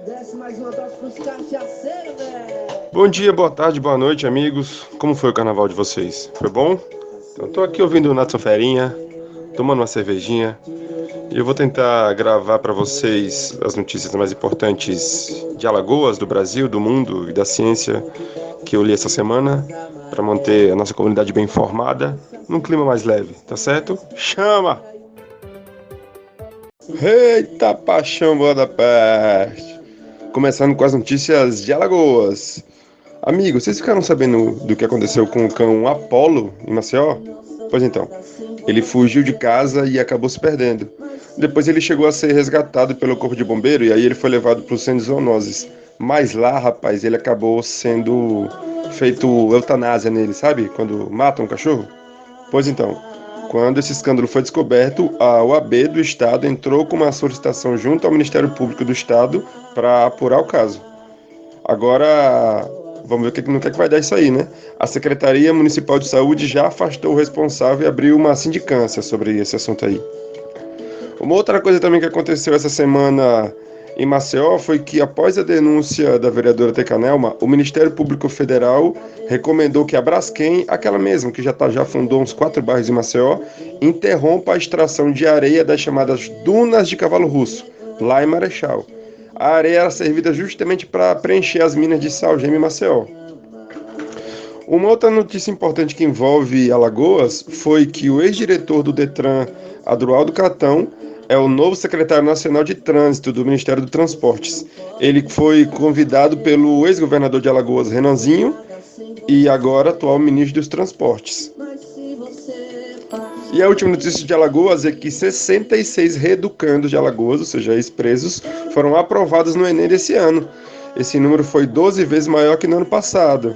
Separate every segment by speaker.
Speaker 1: Desce mais uma dose pros cachaceiros, velho.
Speaker 2: Bom dia, boa tarde, boa noite, amigos. Como foi o carnaval de vocês? Foi bom? Então, tô aqui ouvindo o Natson Ferinha, tomando uma cervejinha, e eu vou tentar gravar para vocês as notícias mais importantes de Alagoas, do Brasil, do mundo e da ciência que eu li essa semana, para manter a nossa comunidade bem informada, num clima mais leve, tá certo? Chama! Eita paixão boa da peste! Começando com as notícias de Alagoas. Amigos, vocês ficaram sabendo do que aconteceu com o cão Apollo em Maceió? Pois então, ele fugiu de casa e acabou se perdendo. Depois ele chegou a ser resgatado pelo corpo de bombeiro e aí ele foi levado para o centro de zoonoses. Mas lá, rapaz, ele acabou sendo feito eutanásia nele, sabe? Quando matam um cachorro. Pois então, quando esse escândalo foi descoberto, a OAB do Estado entrou com uma solicitação junto ao Ministério Público do Estado para apurar o caso. Agora, vamos ver no que é que vai dar isso aí, né? A Secretaria Municipal de Saúde já afastou o responsável e abriu uma sindicância sobre esse assunto aí. Uma outra coisa também que aconteceu essa semana em Maceió foi que, após a denúncia da vereadora Tecanelma, o Ministério Público Federal recomendou que a Braskem, aquela mesma que já fundou uns 4 bairros em Maceió, interrompa a extração de areia das chamadas dunas de cavalo russo, lá em Marechal. A areia era servida justamente para preencher as minas de sal gema em Maceió. Uma outra notícia importante que envolve Alagoas foi que o ex-diretor do Detran, Adroaldo Catão, é o novo secretário nacional de trânsito do Ministério dos Transportes. Ele foi convidado pelo ex-governador de Alagoas, Renanzinho, e agora atual ministro dos Transportes. E a última notícia de Alagoas é que 66 reeducandos de Alagoas, ou seja, ex-presos, foram aprovados no Enem desse ano. Esse número foi 12 vezes maior que no ano passado.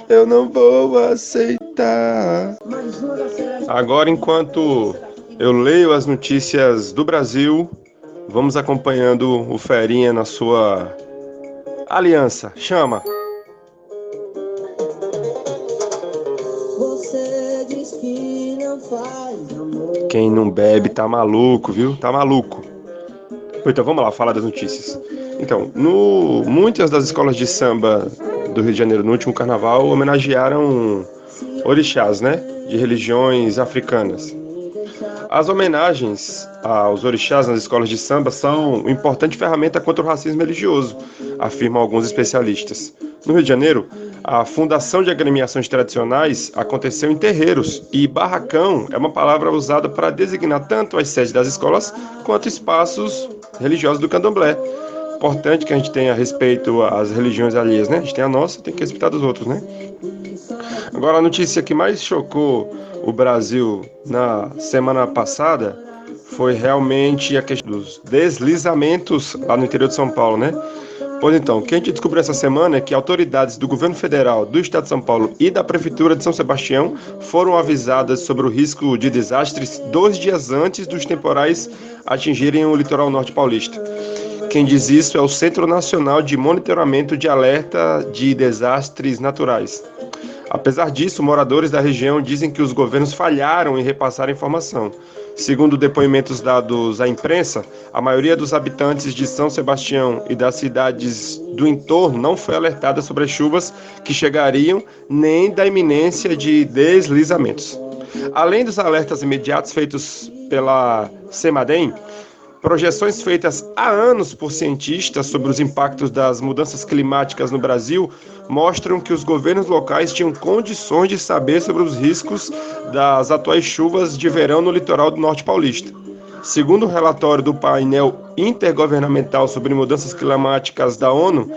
Speaker 2: Eu não vou aceitar. Agora, enquanto eu leio as notícias do Brasil, vamos acompanhando o Ferinha na sua aliança. Chama!
Speaker 1: Você diz que não faz amor.
Speaker 2: Quem não bebe tá maluco, viu? Tá maluco. Então vamos lá, falar das notícias. Então, muitas das escolas de samba do Rio de Janeiro no último carnaval homenagearam orixás, né? De religiões africanas. As homenagens aos orixás nas escolas de samba são uma importante ferramenta contra o racismo religioso, afirmam alguns especialistas. No Rio de Janeiro, a fundação de agremiações tradicionais aconteceu em terreiros, e barracão é uma palavra usada para designar tanto as sedes das escolas quanto espaços religiosos do candomblé. Importante que a gente tenha respeito às religiões alheias, né? A gente tem a nossa, tem que respeitar dos outros, né? Agora, a notícia que mais chocou o Brasil na semana passada foi realmente a questão dos deslizamentos lá no interior de São Paulo, né? Pois então, o que a gente descobriu essa semana é que autoridades do governo federal, do estado de São Paulo e da prefeitura de São Sebastião foram avisadas sobre o risco de desastres 2 dias antes dos temporais atingirem o litoral norte paulista. Quem diz isso é o Centro Nacional de Monitoramento de Alerta de Desastres Naturais. Apesar disso, moradores da região dizem que os governos falharam em repassar a informação. Segundo depoimentos dados à imprensa, a maioria dos habitantes de São Sebastião e das cidades do entorno não foi alertada sobre as chuvas que chegariam, nem da iminência de deslizamentos. Além dos alertas imediatos feitos pela CEMADEM, projeções feitas há anos por cientistas sobre os impactos das mudanças climáticas no Brasil mostram que os governos locais tinham condições de saber sobre os riscos das atuais chuvas de verão no litoral do norte paulista. Segundo o relatório do painel intergovernamental sobre mudanças climáticas da ONU,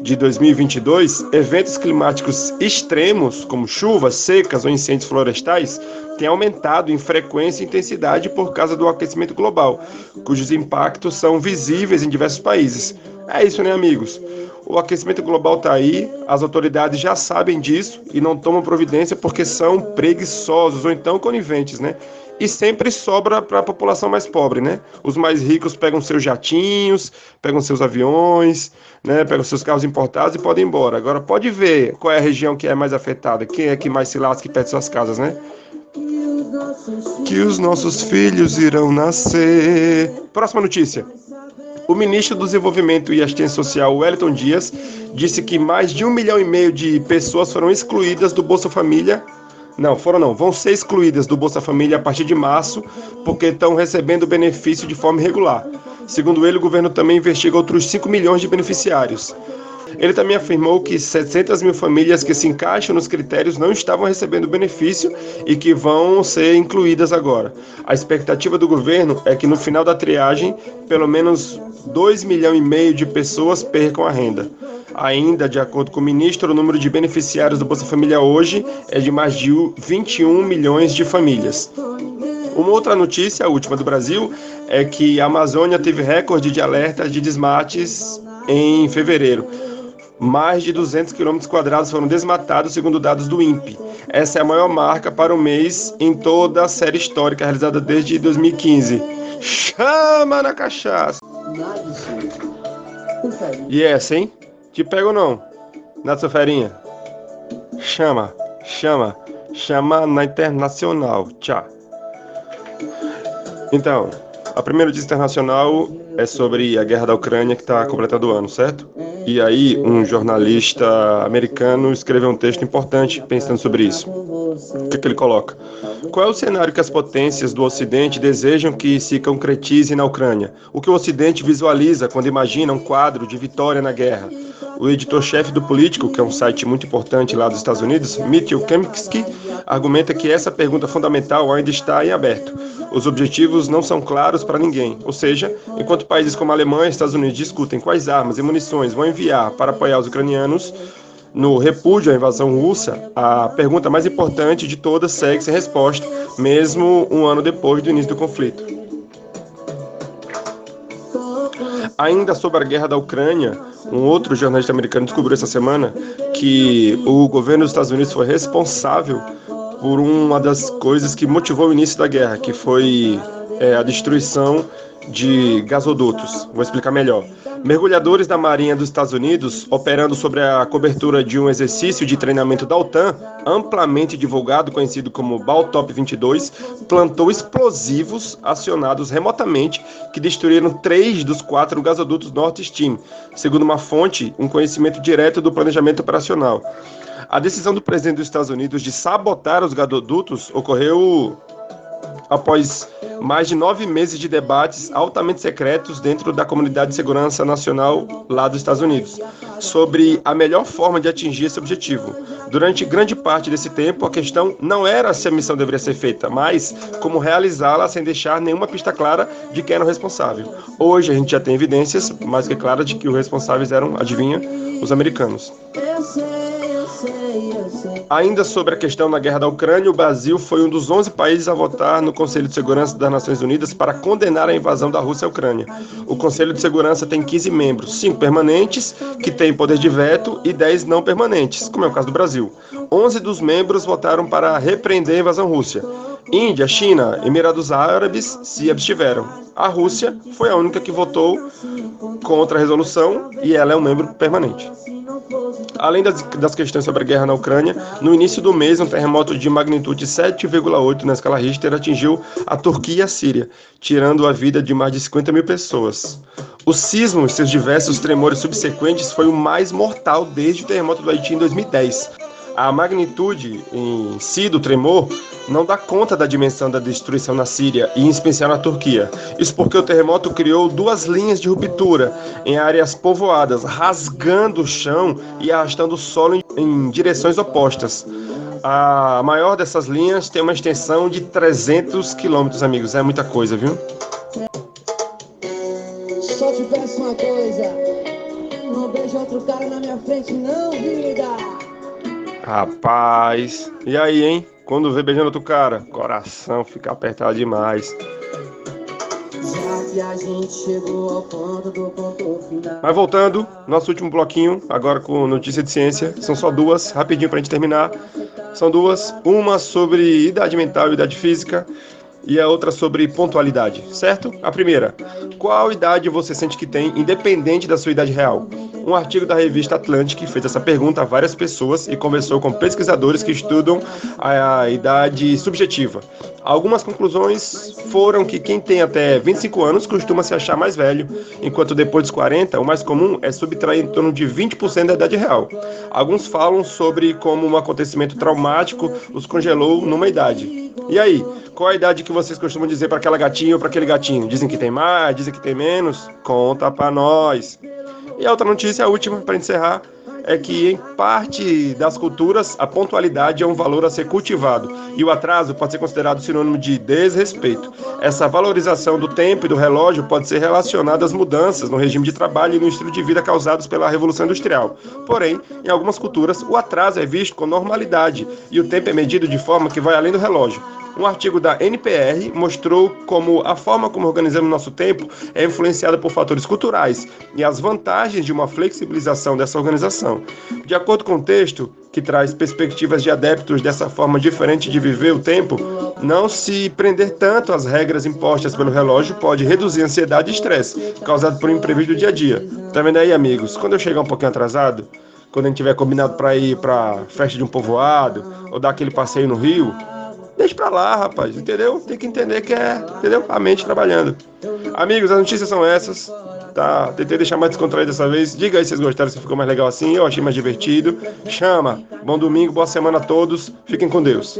Speaker 2: de 2022, eventos climáticos extremos, como chuvas, secas ou incêndios florestais, têm aumentado em frequência e intensidade por causa do aquecimento global, cujos impactos são visíveis em diversos países. É isso, né, amigos? O aquecimento global está aí, as autoridades já sabem disso e não tomam providência porque são preguiçosos ou então coniventes, né? E sempre sobra para a população mais pobre, né? Os mais ricos pegam seus jatinhos, pegam seus aviões, né? Pegam seus carros importados e podem ir embora. Agora pode ver qual é a região que é mais afetada, quem é que mais se lasca e perde suas casas, né? Que os nossos filhos irão nascer. Próxima notícia. O ministro do Desenvolvimento e Assistência Social, Wellington Dias, disse que mais de 1,5 milhão de pessoas foram excluídas do Bolsa Família. Vão ser excluídas do Bolsa Família a partir de março, porque estão recebendo o benefício de forma irregular. Segundo ele, o governo também investiga outros 5 milhões de beneficiários. Ele também afirmou que 700 mil famílias que se encaixam nos critérios não estavam recebendo benefício e que vão ser incluídas agora. A expectativa do governo é que no final da triagem, pelo menos 2,5 milhões de pessoas percam a renda. Ainda, de acordo com o ministro, o número de beneficiários do Bolsa Família hoje é de mais de 21 milhões de famílias. Uma outra notícia, a última do Brasil, é que a Amazônia teve recorde de alertas de desmates em fevereiro. Mais de 200 km² foram desmatados, segundo dados do INPE. Essa é a maior marca para o mês em toda a série histórica realizada desde 2015. Chama na cachaça! E essa, hein? Te pego ou não? Nath Ferinha? Chama na internacional. Tchau. Então, a primeira notícia internacional é sobre a guerra da Ucrânia, que está completando o ano, certo? E aí, um jornalista americano escreveu um texto importante pensando sobre isso. O que ele coloca? Qual é o cenário que as potências do Ocidente desejam que se concretize na Ucrânia? O que o Ocidente visualiza quando imagina um quadro de vitória na guerra? O editor-chefe do Político, que é um site muito importante lá dos Estados Unidos, Mitchell Kempsky, argumenta que essa pergunta fundamental ainda está em aberto. Os objetivos não são claros para ninguém, ou seja, enquanto países como a Alemanha e Estados Unidos discutem quais armas e munições vão enviar para apoiar os ucranianos no repúdio à invasão russa, a pergunta mais importante de todas segue sem resposta, mesmo um ano depois do início do conflito. Ainda sobre a guerra da Ucrânia, um outro jornalista americano descobriu essa semana que o governo dos Estados Unidos foi responsável por uma das coisas que motivou o início da guerra, que foi a destruição de gasodutos. Vou explicar melhor. Mergulhadores da Marinha dos Estados Unidos, operando sobre a cobertura de um exercício de treinamento da OTAN, amplamente divulgado, conhecido como Baltop 22, plantou explosivos acionados remotamente que destruíram 3 dos 4 gasodutos Nord Stream, segundo uma fonte, um conhecimento direto do planejamento operacional. A decisão do presidente dos Estados Unidos de sabotar os gasodutos ocorreu após mais de 9 meses de debates altamente secretos dentro da Comunidade de Segurança Nacional lá dos Estados Unidos, sobre a melhor forma de atingir esse objetivo. Durante grande parte desse tempo, a questão não era se a missão deveria ser feita, mas como realizá-la sem deixar nenhuma pista clara de quem era o responsável. Hoje a gente já tem evidências mais que claras de que os responsáveis eram, adivinha, os americanos. Ainda sobre a questão da guerra da Ucrânia, o Brasil foi um dos 11 países a votar no Conselho de Segurança das Nações Unidas para condenar a invasão da Rússia à Ucrânia. O Conselho de Segurança tem 15 membros, 5 permanentes, que têm poder de veto, e 10 não permanentes, como é o caso do Brasil. 11 dos membros votaram para repreender a invasão russa. Índia, China, Emirados Árabes se abstiveram. A Rússia foi a única que votou contra a resolução e ela é um membro permanente. Além das questões sobre a guerra na Ucrânia, no início do mês, um terremoto de magnitude 7,8 na escala Richter atingiu a Turquia e a Síria, tirando a vida de mais de 50 mil pessoas. O sismo e seus diversos tremores subsequentes foi o mais mortal desde o terremoto do Haiti em 2010. A magnitude em si do tremor não dá conta da dimensão da destruição na Síria e em especial na Turquia. Isso porque o terremoto criou 2 linhas de ruptura em áreas povoadas, rasgando o chão e arrastando o solo em direções opostas. A maior dessas linhas tem uma extensão de 300 quilômetros, amigos. É muita coisa, viu?
Speaker 1: Só te peço uma coisa, não beija outro cara na minha frente não, vida.
Speaker 2: Rapaz, e aí, hein? Quando vê beijando outro cara, coração fica apertado demais.
Speaker 1: Já que a gente chegou ao ponto do ponto final.
Speaker 2: Mas voltando, nosso último bloquinho, agora com notícia de ciência, são só 2, rapidinho pra gente terminar. São 2, uma sobre idade mental e idade física, e a outra sobre pontualidade, certo? A primeira, qual idade você sente que tem, independente da sua idade real? Um artigo da revista Atlantic fez essa pergunta a várias pessoas e conversou com pesquisadores que estudam a idade subjetiva. Algumas conclusões foram que quem tem até 25 anos costuma se achar mais velho, enquanto depois dos 40, o mais comum é subtrair em torno de 20% da idade real. Alguns falam sobre como um acontecimento traumático os congelou numa idade. E aí, qual a idade que vocês costumam dizer para aquela gatinha ou para aquele gatinho? Dizem que tem mais, dizem que tem menos? Conta para nós. E a outra notícia, a última, para encerrar, é que em parte das culturas a pontualidade é um valor a ser cultivado e o atraso pode ser considerado sinônimo de desrespeito. Essa valorização do tempo e do relógio pode ser relacionada às mudanças no regime de trabalho e no estilo de vida causados pela Revolução Industrial. Porém, em algumas culturas, o atraso é visto com normalidade e o tempo é medido de forma que vai além do relógio. Um artigo da NPR mostrou como a forma como organizamos nosso tempo é influenciada por fatores culturais e as vantagens de uma flexibilização dessa organização. De acordo com o texto, que traz perspectivas de adeptos dessa forma diferente de viver o tempo, não se prender tanto às regras impostas pelo relógio pode reduzir a ansiedade e estresse causado por um imprevisto do dia a dia. Tá vendo aí, amigos? Quando eu chegar um pouquinho atrasado, quando a gente tiver combinado para ir para festa de um povoado ou dar aquele passeio no rio, deixa pra lá, rapaz, entendeu? Tem que entender que é, entendeu? A mente trabalhando. Amigos, as notícias são essas, tá? Tentei deixar mais descontraído dessa vez. Diga aí se vocês gostaram, se ficou mais legal assim. Eu achei mais divertido. Chama. Bom domingo, boa semana a todos. Fiquem com Deus.